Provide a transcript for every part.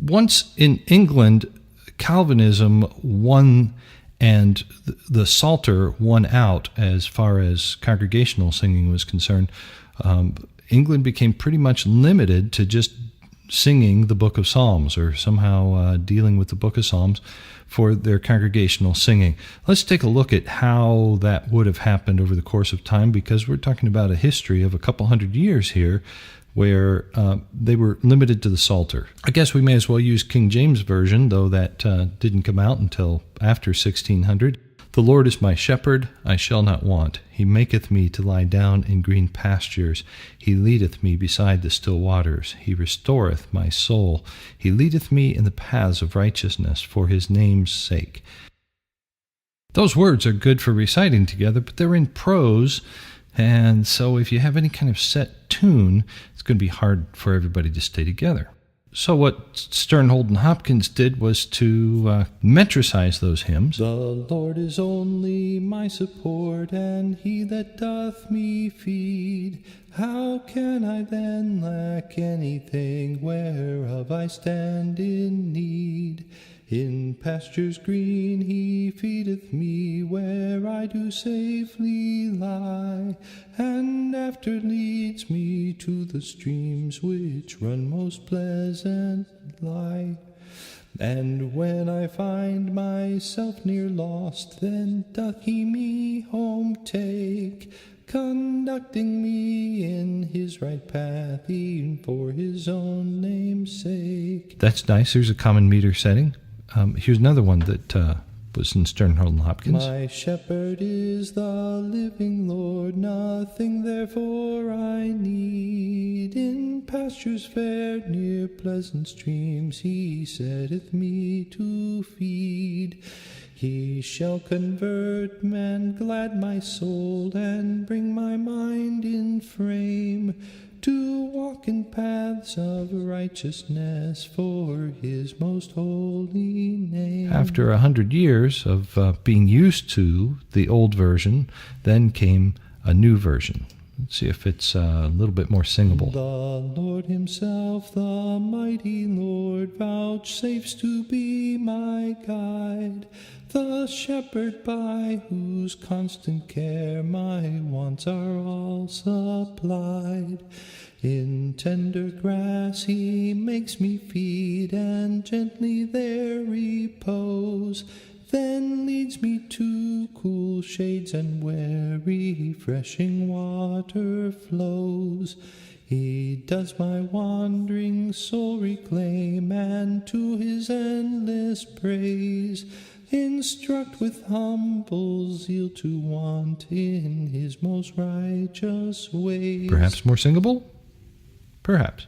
once in England, Calvinism won, and the Psalter won out as far as congregational singing was concerned. England became pretty much limited to just singing the book of Psalms, or somehow dealing with the book of Psalms for their congregational singing. Let's take a look at how that would have happened over the course of time, because we're talking about a history of a couple hundred years here where they were limited to the Psalter. I guess we may as well use King James Version, though that didn't come out until after 1600. The Lord is my shepherd, I shall not want. He maketh me to lie down in green pastures. He leadeth me beside the still waters. He restoreth my soul. He leadeth me in the paths of righteousness for his name's sake. Those words are good for reciting together, but they're in prose, and so if you have any kind of set tune, it's going to be hard for everybody to stay together. So what Sternhold and Hopkins did was to metricize those hymns. The Lord is only my support, and he that doth me feed. How can I then lack anything whereof I stand in need? In pastures green he feedeth me, where I do safely lie, and after leads me to the streams which run most pleasantly. And when I find myself near lost, then doth he me home take, conducting me in his right path, even for his own name's sake. That's nice. There's a common meter setting. Here's another one that was in Sternhold and Hopkins. My shepherd is the living Lord, nothing therefore I need. In pastures fair near pleasant streams, he setteth me to feed. He shall convert and glad my soul, and bring my mind in frame, to walk in paths of righteousness for his most holy name. After 100 years of being used to the old version, then came a new version. Let's see if it's a little bit more singable. The Lord himself, the mighty Lord, vouchsafes to be my guide, the shepherd by whose constant care my wants are all supplied. In tender grass he makes me feed, and gently there repose, then leads me to cool shades, and where refreshing water flows. He does my wandering soul reclaim, and to his endless praise instruct with humble zeal to want in his most righteous ways. Perhaps more singable? Perhaps.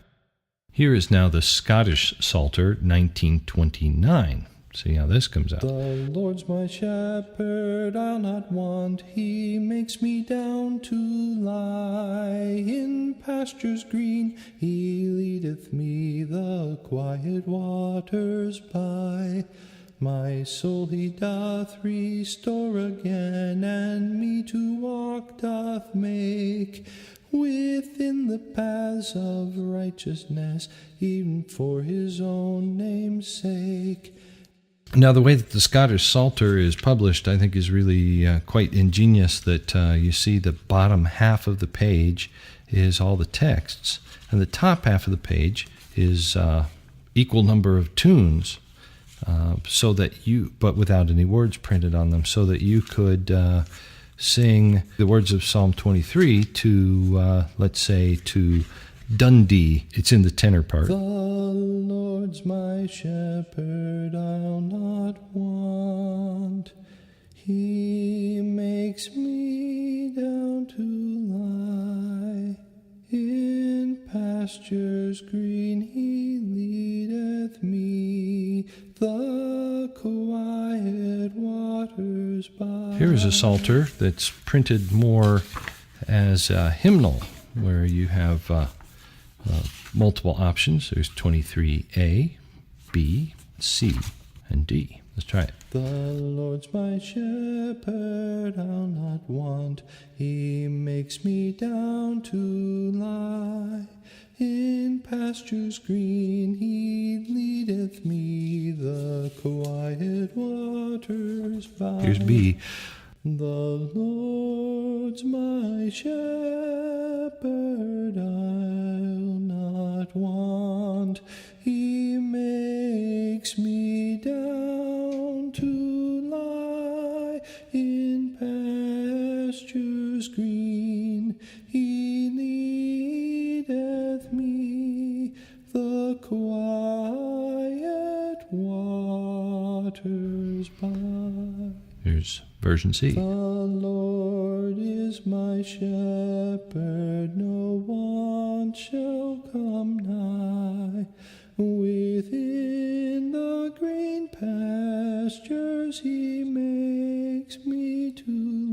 Here is now the Scottish Psalter, 1929. See how this comes out. The Lord's my shepherd, I'll not want. He makes me down to lie in pastures green. He leadeth me the quiet waters by. My soul he doth restore again, and me to walk doth make within the paths of righteousness, even for his own name's sake. Now, the way that the Scottish Psalter is published, I think, is really quite ingenious, that you see the bottom half of the page is all the texts, and the top half of the page is equal number of tunes, so that you, but without any words printed on them, so that you could sing the words of Psalm 23 to, let's say, to Dundee. It's in the tenor part. The Lord's my shepherd, I'll not want. He makes me down to lie. In pastures green he leadeth me, the quiet waters by. Here is a psalter that's printed more as a hymnal, where you have multiple options. There's 23A, B, C, and D. Let's try it. The Lord's my shepherd, I'll not want. He makes me down to lie. In pastures green he leadeth me, the quiet waters by. Here's B. The Lord's my shepherd, I'll not want. He makes me down to lie in pastures green. He leadeth me, the quiet waters by. Here's version C. The Lord is my shepherd, no want shall come nigh. Within the green pastures he makes me to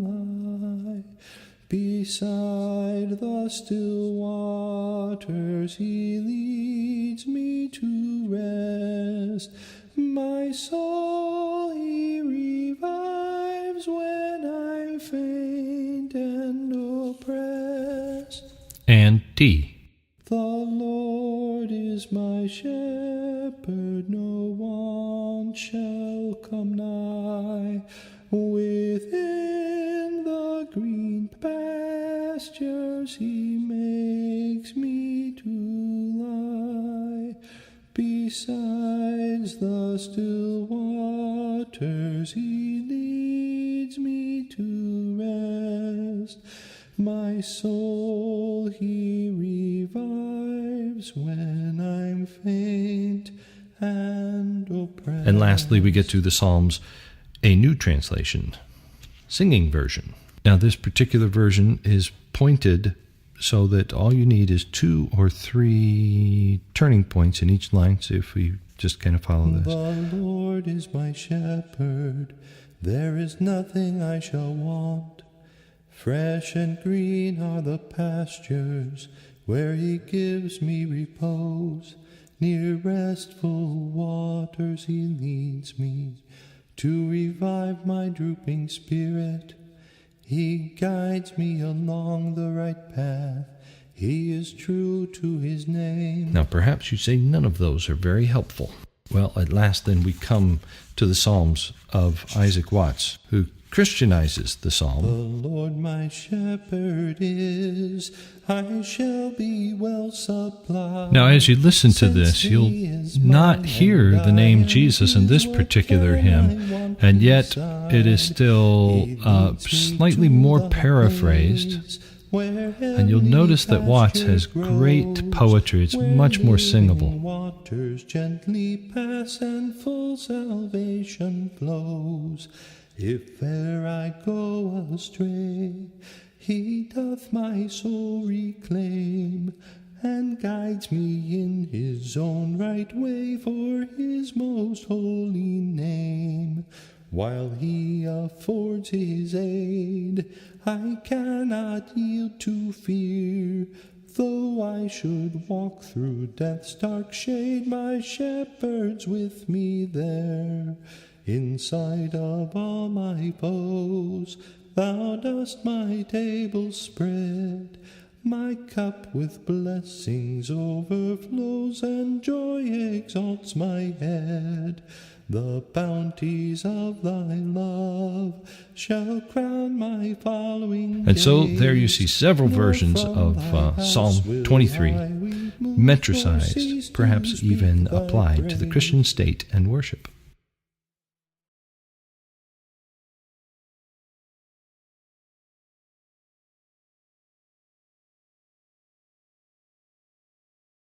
lie. Beside the still waters he leads me to rest. My soul he revives when I'm faint and oppressed. And D. The Lord is my shepherd, no want shall come nigh. Within the green pastures he makes me to lie. Besides the still waters he leads me to rest. My soul he revives when I'm faint and oppressed. And lastly, we get to the Psalms, a new translation, singing version. Now, this particular version is pointed so that all you need is 2 or 3 turning points in each line. So if we just kind of follow this. The Lord is my shepherd, there is nothing I shall want. Fresh and green are the pastures where he gives me repose. Near restful waters he leads me to revive my drooping spirit. He guides me along the right path. He is true to his name. Now, perhaps you say none of those are very helpful. Well, at last then we come to the Psalms of Isaac Watts, who Christianizes the psalm. The Lord my shepherd is, I shall be well supplied. Now, as you listen to this, you'll not hear the name Jesus in this particular hymn, and yet it is still slightly more paraphrased. And you'll notice that Watts has great poetry. It's much more singable. Waters gently pass and full salvation flows. If e'er I go astray, he doth my soul reclaim, and guides me in his own right way for his most holy name. While he affords his aid, I cannot yield to fear. Though I should walk through death's dark shade, my shepherd's with me there. In sight of all my foes, thou dost my table spread. My cup with blessings overflows, and joy exalts my head. The bounties of thy love shall crown my following And so days. there you see several versions of Psalm 23, metricized, perhaps even applied to the Christian state and worship.